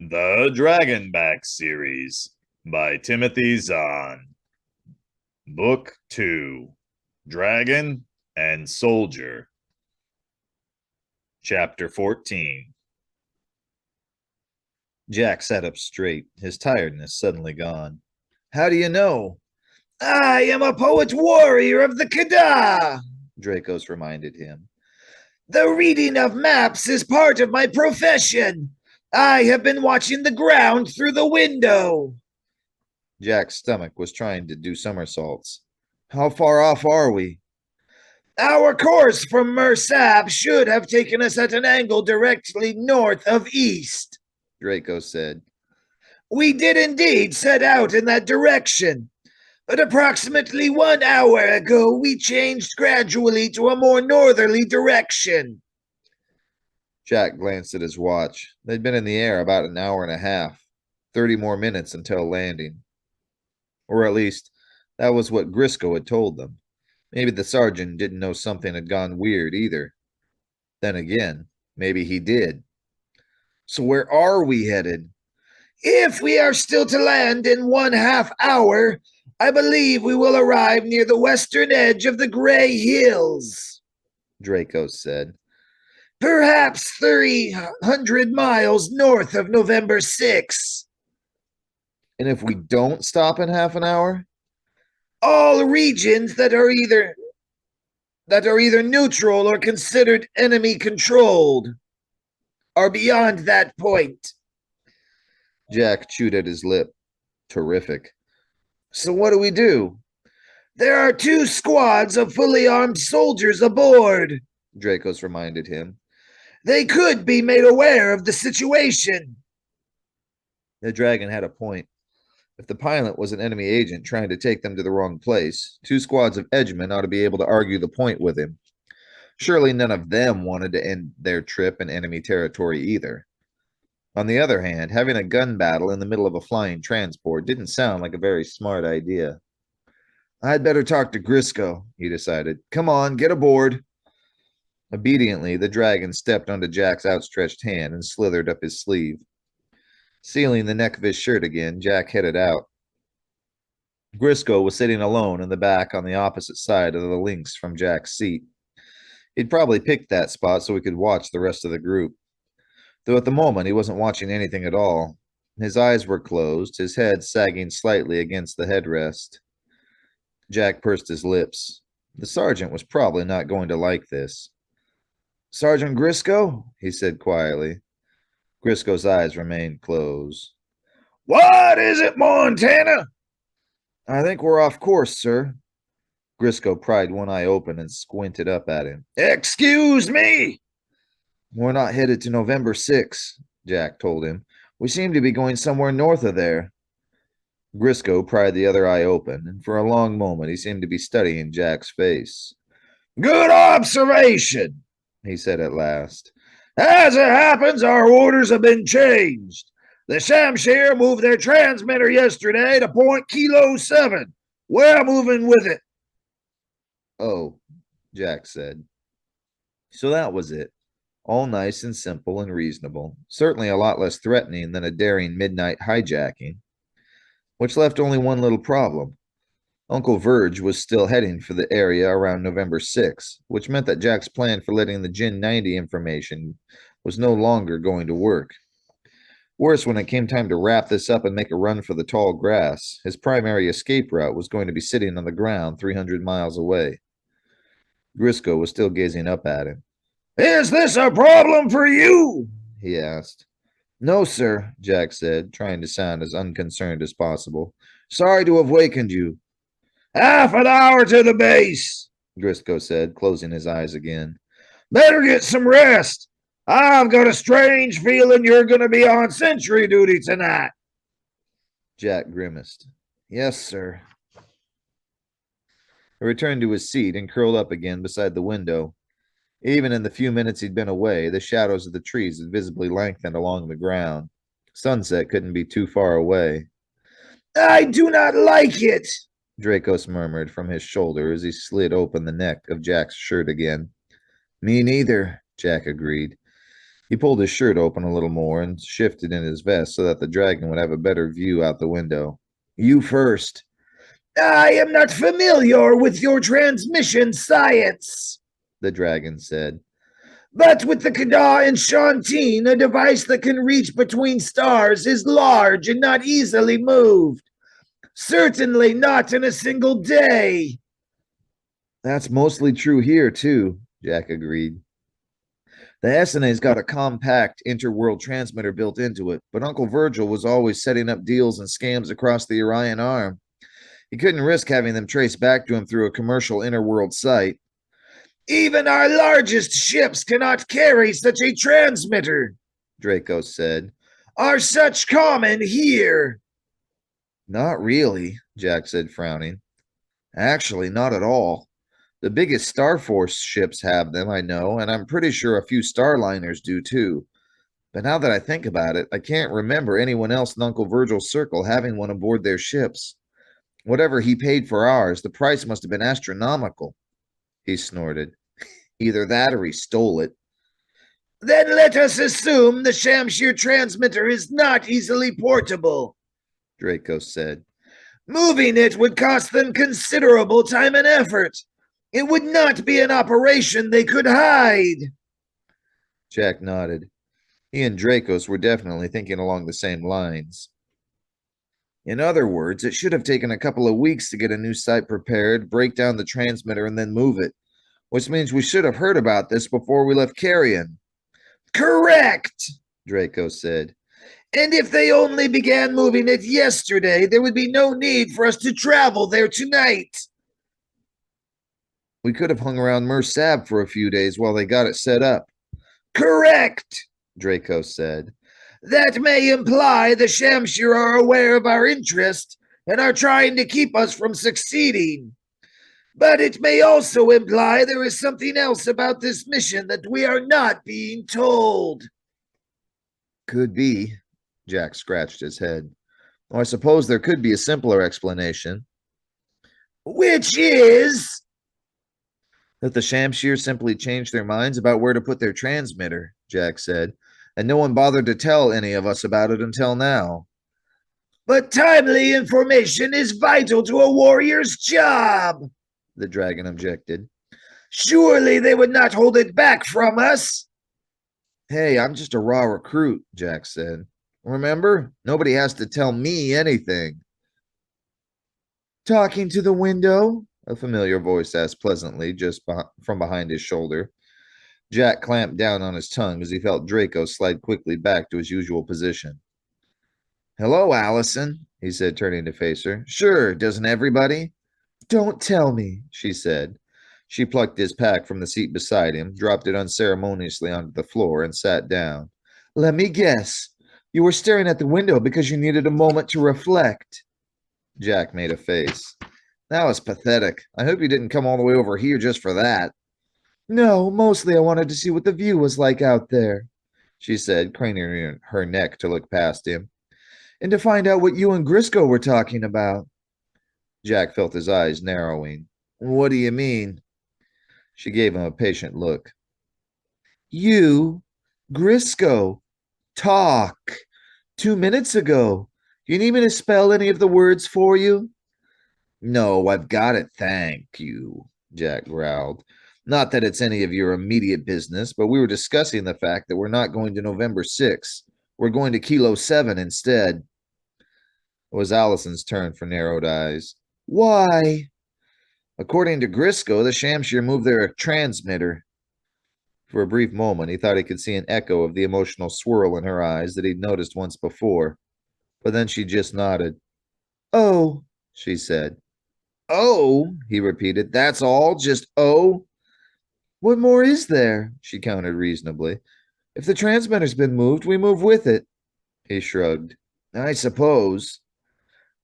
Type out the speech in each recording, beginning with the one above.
The Dragonback series by Timothy Zahn. Book 2, Dragon and Soldier. Chapter 14. Jack sat up straight, his tiredness suddenly gone. How do you know? I am a poet warrior of the Kada, Dracos reminded him. The reading of maps is part of my profession. I have been watching the ground through the window. Jack's stomach was trying to do somersaults. How far off are we? Our course from Mersab should have taken us at an angle directly north of east, Draco said. We did indeed set out in that direction, but approximately 1 hour ago we changed gradually to a more northerly direction. Jack glanced at his watch. They'd been in the air about an hour and a half, 30 more minutes until landing. Or at least, that was what Grisco had told them. Maybe the sergeant didn't know something had gone weird either. Then again, maybe he did. So where are we headed? If we are still to land in 1/2 hour, I believe we will arrive near the western edge of the Grey Hills, Draco said. Perhaps 300 miles north of November 6. And if we don't stop in half an hour? All regions that are either neutral or considered enemy controlled are beyond that point. Jack chewed at his lip. Terrific. So what do we do? There are 2 squads of fully armed soldiers aboard, Dracos reminded him. They could be made aware of the situation. The dragon had a point. If the pilot was an enemy agent trying to take them to the wrong place, 2 squads of edgemen ought to be able to argue the point with him. Surely none of them wanted to end their trip in enemy territory either. On the other hand, having a gun battle in the middle of a flying transport didn't sound like a very smart idea. I'd better talk to Grisco, he decided. Come on, get aboard. Obediently, the dragon stepped onto Jack's outstretched hand and slithered up his sleeve. Sealing the neck of his shirt again, Jack headed out. Grisco was sitting alone in the back on the opposite side of the links from Jack's seat. He'd probably picked that spot so he could watch the rest of the group. Though at the moment he wasn't watching anything at all. His eyes were closed, his head sagging slightly against the headrest. Jack pursed his lips. The sergeant was probably not going to like this. Sergeant Grisco? He said quietly. Grisco's eyes remained closed. What is it, Montana? I think we're off course, sir. Grisco pried one eye open and squinted up at him. Excuse me? We're not headed to November 6, Jack told him. We seem to be going somewhere north of there. Grisco pried the other eye open, and for a long moment he seemed to be studying Jack's face. Good observation, he said at last. As it happens, our orders have been changed. The Shamshir moved their transmitter yesterday to point Kilo 7. We're moving with it. Oh, Jack said. So that was it. All nice and simple and reasonable. Certainly a lot less threatening than a daring midnight hijacking. Which left only one little problem. Uncle Verge was still heading for the area around November 6, which meant that Jack's plan for letting the Gin 90 information was no longer going to work. Worse, when it came time to wrap this up and make a run for the tall grass, his primary escape route was going to be sitting on the ground 300 miles away. Grisco was still gazing up at him. Is this a problem for you? He asked. No, sir, Jack said, trying to sound as unconcerned as possible. Sorry to have wakened you. Half an hour to the base, Grisco said, closing his eyes again. Better get some rest. I've got a strange feeling you're going to be on sentry duty tonight. Jack grimaced. Yes, sir. He returned to his seat and curled up again beside the window. Even in the few minutes he'd been away, the shadows of the trees had visibly lengthened along the ground. Sunset couldn't be too far away. I do not like it, Dracos murmured from his shoulder as he slid open the neck of Jack's shirt again. Me neither, Jack agreed. He pulled his shirt open a little more and shifted in his vest so that the dragon would have a better view out the window. You first. I am not familiar with your transmission science, the dragon said. But with the Kada and Shantine, a device that can reach between stars is large and not easily moved. Certainly not in a single day. That's mostly true here, too, Jack agreed. The SNA's got a compact interworld transmitter built into it, but Uncle Virgil was always setting up deals and scams across the Orion Arm. He couldn't risk having them traced back to him through a commercial interworld site. Even our largest ships cannot carry such a transmitter, Draco said. Are such common here? Not really, Jack said, frowning. Actually, not at all. The biggest Starforce ships have them, I know, and I'm pretty sure a few Starliners do too. But now that I think about it, I can't remember anyone else in Uncle Virgil's circle having one aboard their ships. Whatever he paid for ours, the price must have been astronomical. He snorted. Either that or he stole it. Then let us assume the Shamshir transmitter is not easily portable, Draco said. Moving it would cost them considerable time and effort. It would not be an operation they could hide. Jack nodded. He and Dracos were definitely thinking along the same lines. In other words, it should have taken a couple of weeks to get a new site prepared, break down the transmitter, and then move it, which means we should have heard about this before we left Carrion. Correct, Draco said. And if they only began moving it yesterday, there would be no need for us to travel there tonight. We could have hung around Mersab for a few days while they got it set up. Correct, Draco said. That may imply the Shamshir are aware of our interest and are trying to keep us from succeeding. But it may also imply there is something else about this mission that we are not being told. Could be, Jack scratched his head. I suppose there could be a simpler explanation. Which is that the Shamshir simply changed their minds about where to put their transmitter, Jack said, and no one bothered to tell any of us about it until now. But timely information is vital to a warrior's job, the dragon objected. Surely they would not hold it back from us. Hey, I'm just a raw recruit, Jack said. Remember, nobody has to tell me anything. Talking to the window? A familiar voice asked pleasantly, just from behind his shoulder. Jack clamped down on his tongue as he felt Draco slide quickly back to his usual position. Hello, Allison, he said, turning to face her. Sure, doesn't everybody? Don't tell me, she said. She plucked his pack from the seat beside him, dropped it unceremoniously onto the floor, and sat down. Let me guess. You were staring at the window because you needed a moment to reflect. Jack made a face. That was pathetic. I hope you didn't come all the way over here just for that. No, mostly I wanted to see what the view was like out there, she said, craning her neck to look past him. And to find out what you and Grisco were talking about. Jack felt his eyes narrowing. What do you mean? She gave him a patient look. You, Grisco, talk. 2 minutes ago. Do you need me to spell any of the words for you? No, I've got it, thank you, Jack growled. Not that it's any of your immediate business, but we were discussing the fact that we're not going to November 6. We're going to Kilo 7 instead. It was Allison's turn for narrowed eyes. Why? According to Grisco, the Shamshir moved their transmitter. For a brief moment, he thought he could see an echo of the emotional swirl in her eyes that he'd noticed once before. But then she just nodded. Oh, she said. Oh, he repeated. That's all? Just oh? What more is there? She countered reasonably. If the transmitter's been moved, we move with it. He shrugged. I suppose.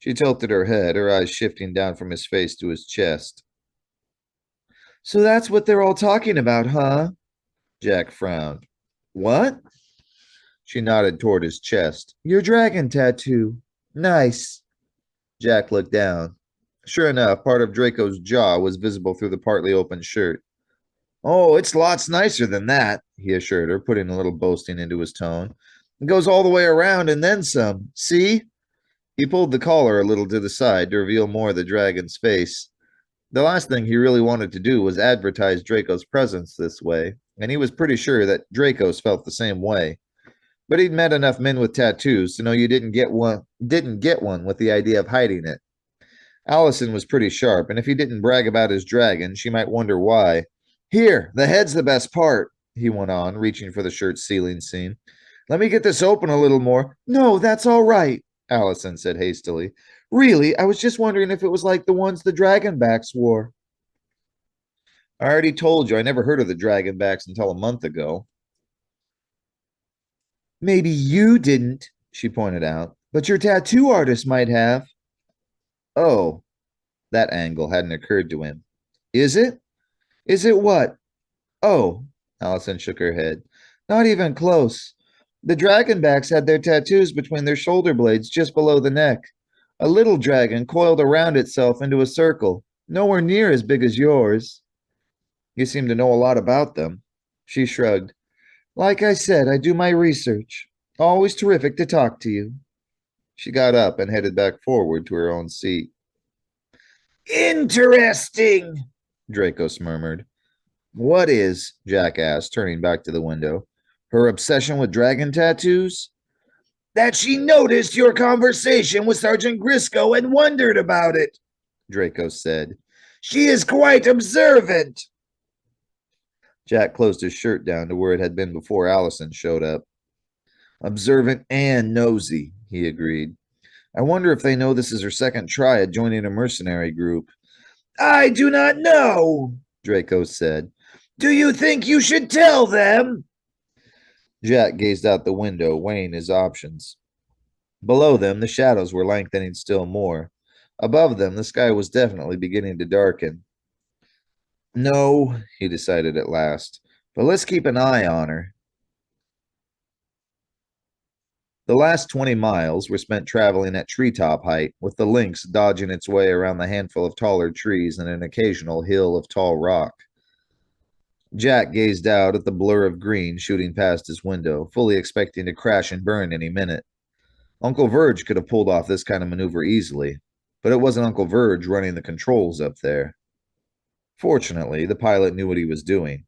She tilted her head, her eyes shifting down from his face to his chest. So that's what they're all talking about, huh? Jack frowned. What? She nodded toward his chest. Your dragon tattoo. Nice. Jack looked down. Sure enough, part of Draco's jaw was visible through the partly open shirt. Oh, it's lots nicer than that, he assured her, putting a little boasting into his tone. It goes all the way around and then some. See? He pulled the collar a little to the side to reveal more of the dragon's face. The last thing he really wanted to do was advertise Draco's presence this way, and he was pretty sure that Draco's felt the same way. But he'd met enough men with tattoos to know you didn't get one with the idea of hiding it. Allison was pretty sharp, and if he didn't brag about his dragon, she might wonder why. Here, the head's the best part, he went on, reaching for the shirt's ceiling seam. Let me get this open a little more. No, that's all right, Allison said hastily. Really, I was just wondering if it was like the ones the Dragonbacks wore. I already told you I never heard of the Dragonbacks until a month ago. Maybe you didn't, she pointed out, but your tattoo artist might have. Oh, that angle hadn't occurred to him. Is it? Is it what? Oh, Allison shook her head. Not even close. The Dragonbacks had their tattoos between their shoulder blades just below the neck. A little dragon coiled around itself into a circle, nowhere near as big as yours. You seem to know a lot about them. She shrugged. Like I said, I do my research. Always terrific to talk to you. She got up and headed back forward to her own seat. Interesting, Dracos murmured. What is, Jack asked, turning back to the window, her obsession with dragon tattoos? That she noticed your conversation with Sergeant Grisco and wondered about it, Draco said. She is quite observant. Jack closed his shirt down to where it had been before Allison showed up. Observant and nosy, he agreed. I wonder if they know this is her second try at joining a mercenary group. I do not know, Draco said. Do you think you should tell them? Jack gazed out the window, weighing his options. Below them, the shadows were lengthening still more. Above them, the sky was definitely beginning to darken. No, he decided at last, but let's keep an eye on her. The last 20 miles were spent traveling at treetop height, with the lynx dodging its way around the handful of taller trees and an occasional hill of tall rock. Jack gazed out at the blur of green shooting past his window, fully expecting to crash and burn any minute. Uncle Verge could have pulled off this kind of maneuver easily, but it wasn't Uncle Verge running the controls up there. Fortunately, the pilot knew what he was doing.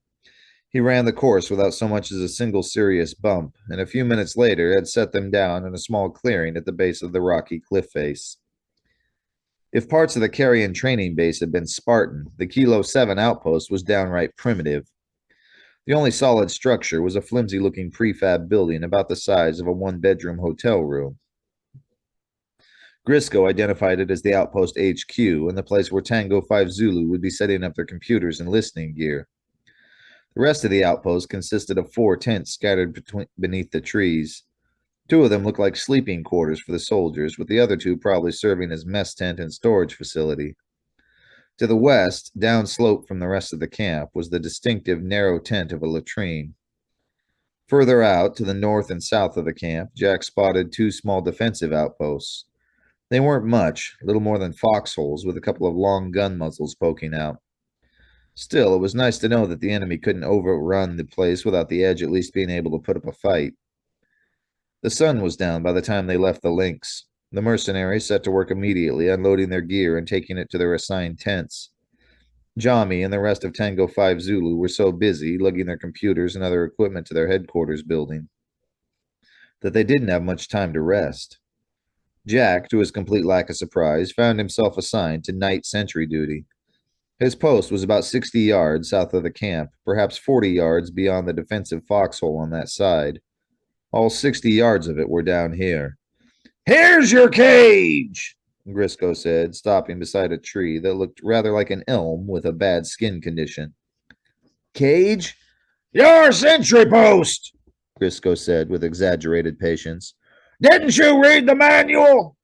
He ran the course without so much as a single serious bump, and a few minutes later had set them down in a small clearing at the base of the rocky cliff face. If parts of the Carrion training base had been Spartan, the Kilo 7 outpost was downright primitive. The only solid structure was a flimsy-looking prefab building about the size of a one-bedroom hotel room. Grisco identified it as the outpost HQ and the place where Tango 5 Zulu would be setting up their computers and listening gear. The rest of the outpost consisted of 4 tents scattered beneath the trees. 2 of them looked like sleeping quarters for the soldiers, with the other 2 probably serving as mess tent and storage facility. To the west, downslope from the rest of the camp, was the distinctive narrow tent of a latrine. Further out, to the north and south of the camp, Jack spotted 2 small defensive outposts. They weren't much, little more than foxholes with a couple of long gun muzzles poking out. Still, it was nice to know that the enemy couldn't overrun the place without the Edge at least being able to put up a fight. The sun was down by the time they left the links. The mercenaries set to work immediately, unloading their gear and taking it to their assigned tents. Jami and the rest of Tango 5 Zulu were so busy lugging their computers and other equipment to their headquarters building that they didn't have much time to rest. Jack, to his complete lack of surprise, found himself assigned to night sentry duty. His post was about 60 yards south of the camp, perhaps 40 yards beyond the defensive foxhole on that side. All 60 yards of it were down here. Here's your cage, Grisco said, stopping beside a tree that looked rather like an elm with a bad skin condition. Cage? Your sentry post, Grisco said with exaggerated patience. Didn't you read the manual?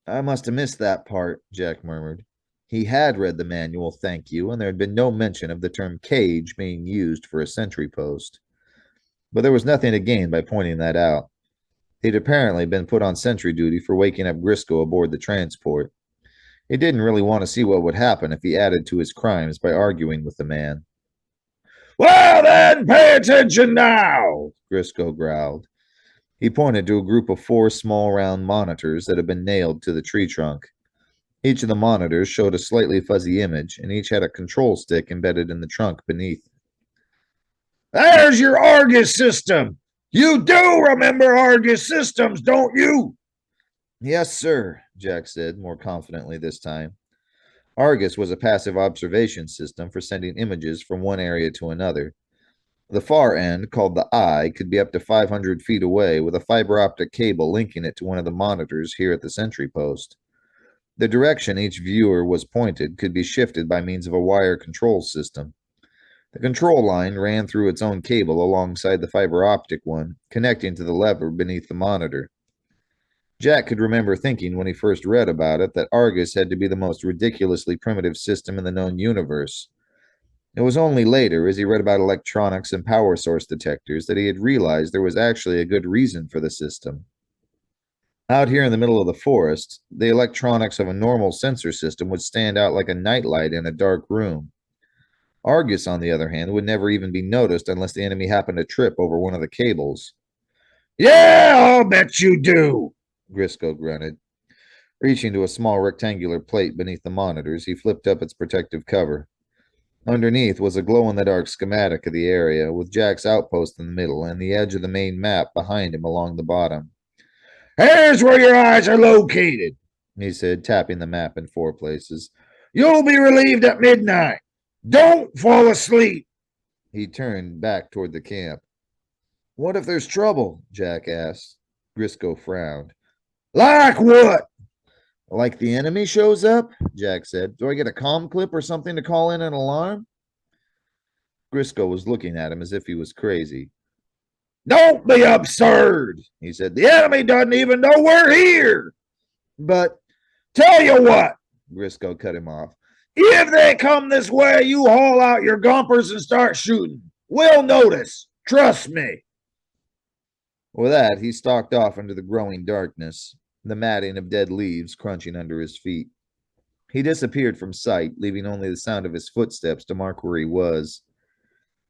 I must have missed that part, Jack murmured. He had read the manual, thank you, and there had been no mention of the term cage being used for a sentry post. But there was nothing to gain by pointing that out. He'd apparently been put on sentry duty for waking up Grisco aboard the transport. He didn't really want to see what would happen if he added to his crimes by arguing with the man. Well, then, pay attention now, Grisco growled. He pointed to a group of 4 small round monitors that had been nailed to the tree trunk. Each of the monitors showed a slightly fuzzy image, and each had a control stick embedded in the trunk beneath. There's your Argus system! You do remember Argus systems, don't you? Yes, sir, Jack said, more confidently this time. Argus was a passive observation system for sending images from one area to another. The far end, called the eye, could be up to 500 feet away with a fiber optic cable linking it to one of the monitors here at the sentry post. The direction each viewer was pointed could be shifted by means of a wire control system. The control line ran through its own cable alongside the fiber optic one, connecting to the lever beneath the monitor. Jack could remember thinking when he first read about it that Argus had to be the most ridiculously primitive system in the known universe. It was only later, as he read about electronics and power source detectors, that he had realized there was actually a good reason for the system. Out here in the middle of the forest, the electronics of a normal sensor system would stand out like a nightlight in a dark room. Argus, on the other hand, would never even be noticed unless the enemy happened to trip over one of the cables. Yeah, I'll bet you do, Grisco grunted. Reaching to a small rectangular plate beneath the monitors, he flipped up its protective cover. Underneath was a glow-in-the-dark schematic of the area, with Jack's outpost in the middle and the edge of the main map behind him along the bottom. Here's where your eyes are located, he said, tapping the map in 4 places. You'll be relieved at midnight. Don't fall asleep. He turned back toward the camp. What if there's trouble? Jack asked. Grisco frowned. Like what? Like the enemy shows up? Jack said. Do I get a comm clip or something to call in an alarm? Grisco was looking at him as if he was crazy. Don't be absurd, he said. The enemy doesn't even know we're here. But tell you what, Grisco cut him off. If they come this way, you haul out your gompers and start shooting. We'll notice. Trust me. With that, he stalked off into the growing darkness, the matting of dead leaves crunching under his feet. He disappeared from sight, leaving only the sound of his footsteps to mark where he was.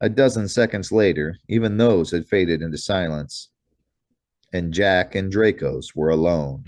A dozen seconds later, even those had faded into silence, and Jack and Dracos were alone.